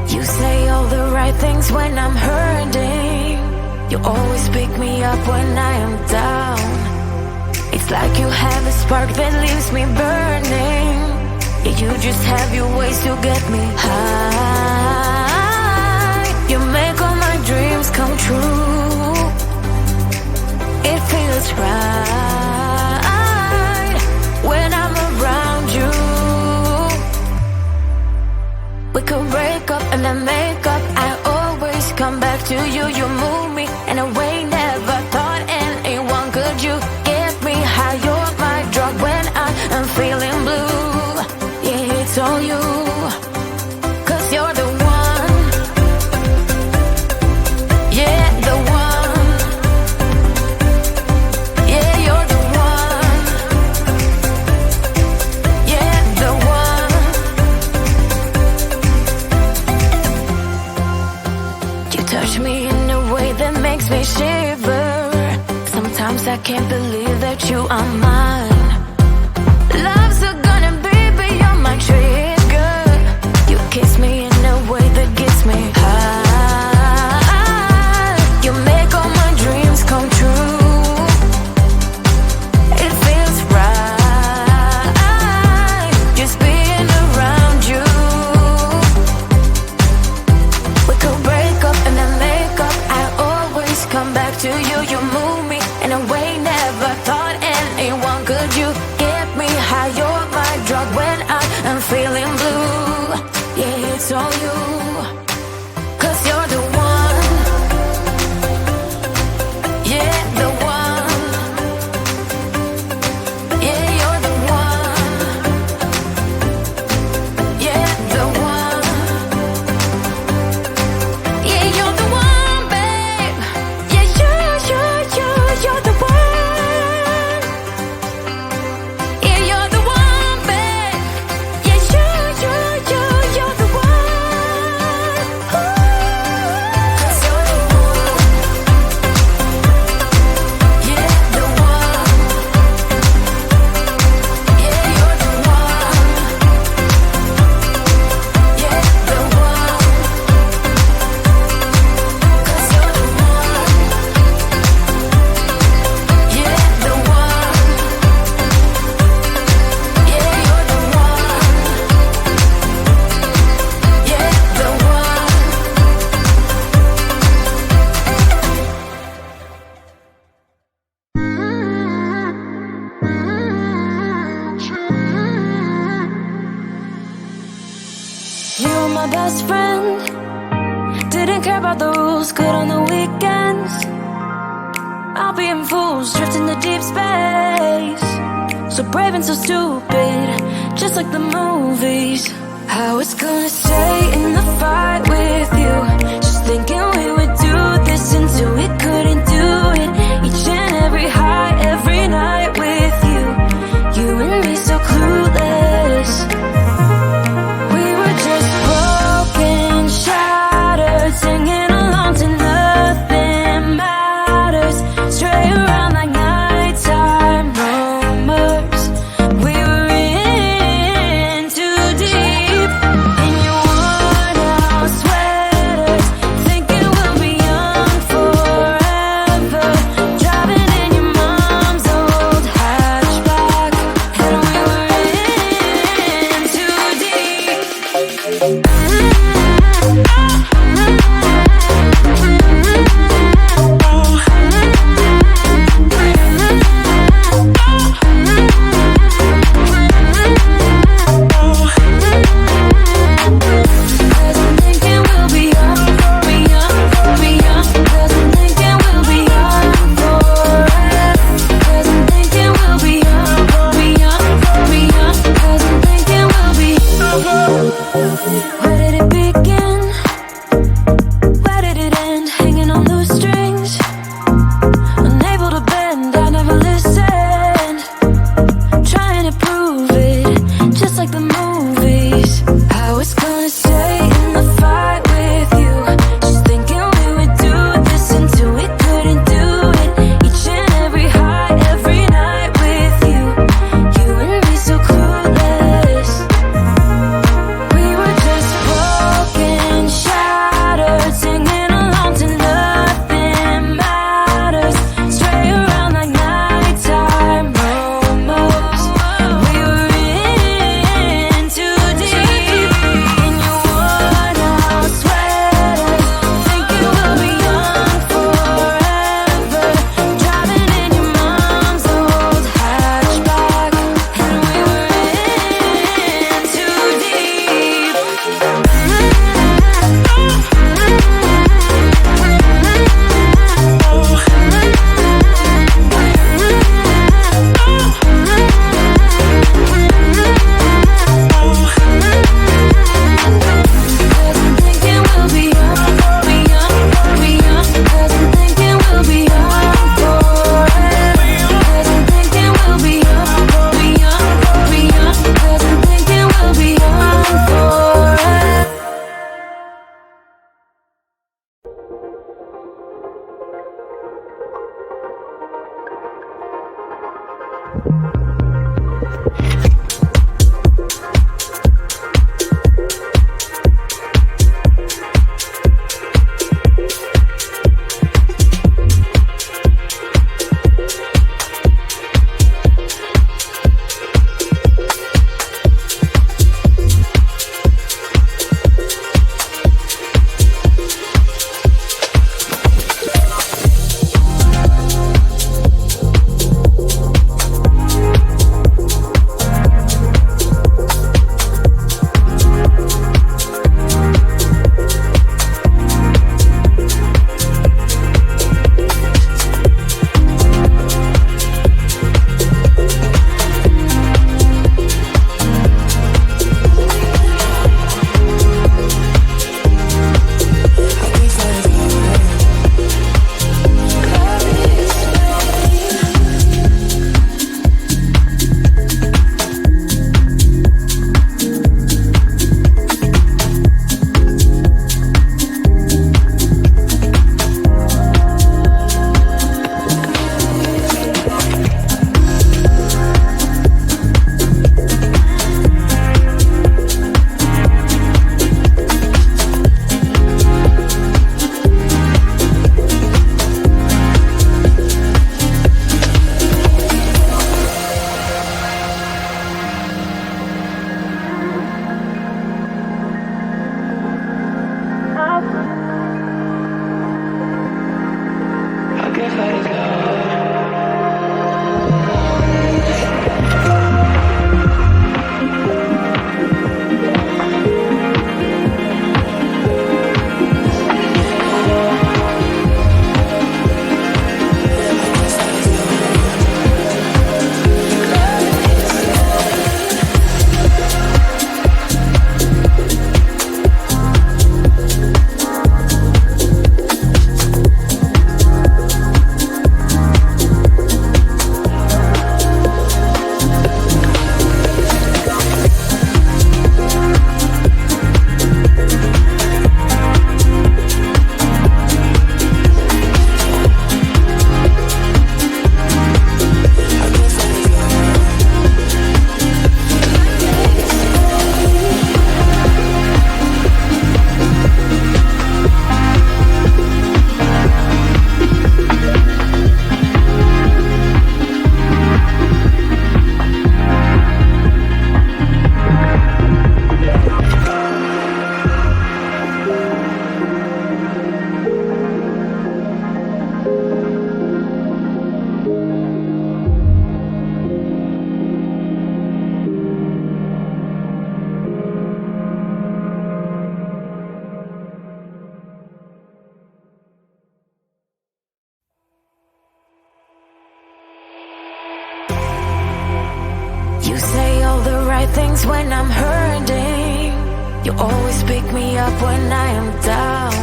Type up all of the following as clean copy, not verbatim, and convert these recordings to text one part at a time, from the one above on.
You say all the right things when I'm hurting. You always pick me up when I am down. It's like you have a spark that leaves me burning. Yeah, you just have your ways to get me high. You make all my dreams come true. It feels right when I'm around you. We could break up and then make up. I always come back to you. You move me in a way never thought anyone could. You get me high. You're my drug when I am feeling blue. Yeah, it's all you, 'cause you're the one. Yeah, the one. Yeah, you're the one. Yeah, the one. You touch me in a way that makes me shiver. Sometimes I can't believe that you are mine. Love's a gun and baby, you're my trigger. You kiss me in a way that gets me high. You make all my dreams come true. It feels right just being around you. We could break up and then make up. I always come back to you. You move me in a way never thought anyone could. You get me high. You're my drug when I am feeling blue. Yeah, it's all you, 'cause you're the one. Yeah, the one. Yeah, you're the one. Yeah, the one. Yeah, you're the one, babe. Yeah, you're the one. Yeah, you're the one, babe. Yeah, you're the one. Ooh. 'Cause you're the one. Yeah, the one. Yeah, you're the one. Yeah, the one. 'Cause you're the one. Yeah, the one. Yeah, you're the one. Yeah, the one. You were my best friend. Didn't care about the rules, good on the weekends. I'll be in fools, drifting to deep space. So brave and so stupid, just like the movies. I was gonna stay in the fight with you, just thinking we would do this until we couldn't do it. Each and every high, every night with you. You and me so clueless. You say all the right things when I'm hurting. You always pick me up when I am down.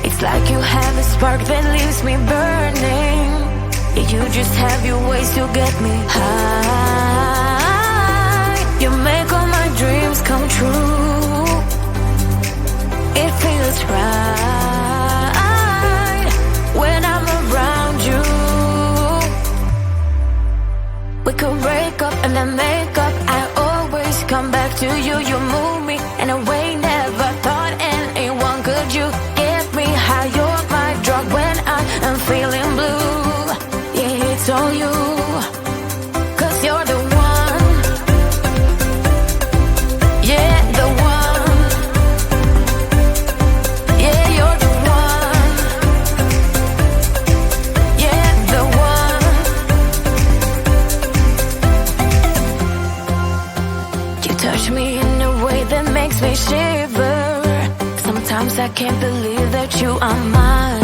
It's like you have a spark that leaves me burning. Yeah, you just have your ways to get me high. You make all my dreams come true. It feels right when I'm around you. We could break up and then make up. I always come back to you. You move me in a way never thought anyone could. You get me high. You're my drug when I am feeling blue. Yeah, it's all you, 'cause you're the one. Yeah, the one. Yeah, you're the one. Yeah, the one. You touch me in a way that makes me shiver. Sometimes I can't believe that you are mine.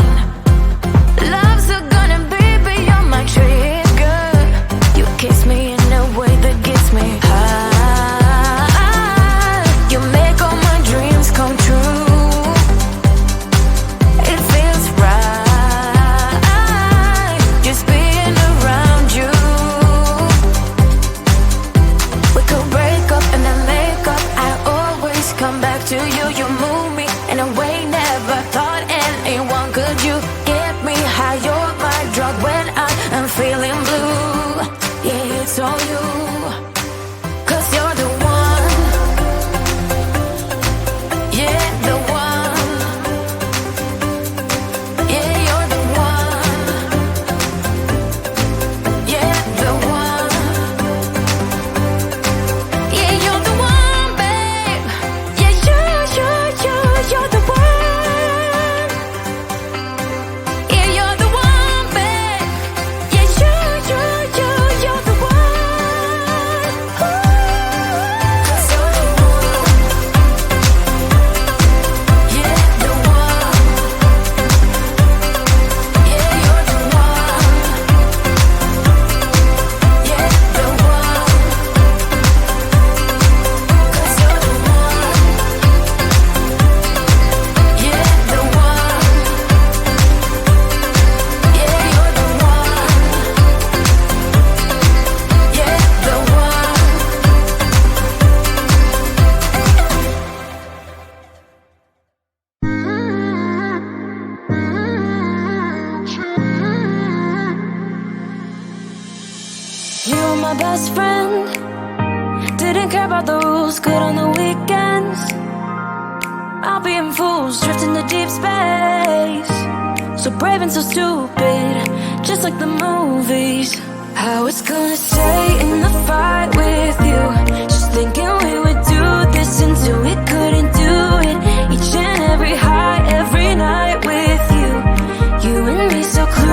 Love's gonna be beyond my trigger. You kiss me in a way that gets me high. You make all my dreams come true. It feels right just being around you. We could break up and then make up. I always come back to you. You move me in a way never thought anyone could it's all you. 'Cause you're the one. Yeah, the one. Yeah, you're the one. Yeah, the one. Yeah, you're the one, babe. Yeah, you're the one. Yeah, you're the one, babe. Yeah, you're the one. Ooh. 'Cause you're the one. Yeah, the one. Yeah, you're the one. Yeah, the one. 'Cause you're the one. Yeah, the one. Yeah, you're the one. Yeah, the one. You were my best friend. Didn't care about the rules, good on the weekends. I'll be in fools, drifting to deep space. So brave and so stupid, just like the movies. How it's gonna stay in the fight with you. Just thinking we would do this until we couldn't do it. Each and every high, every night with you. You and me so close.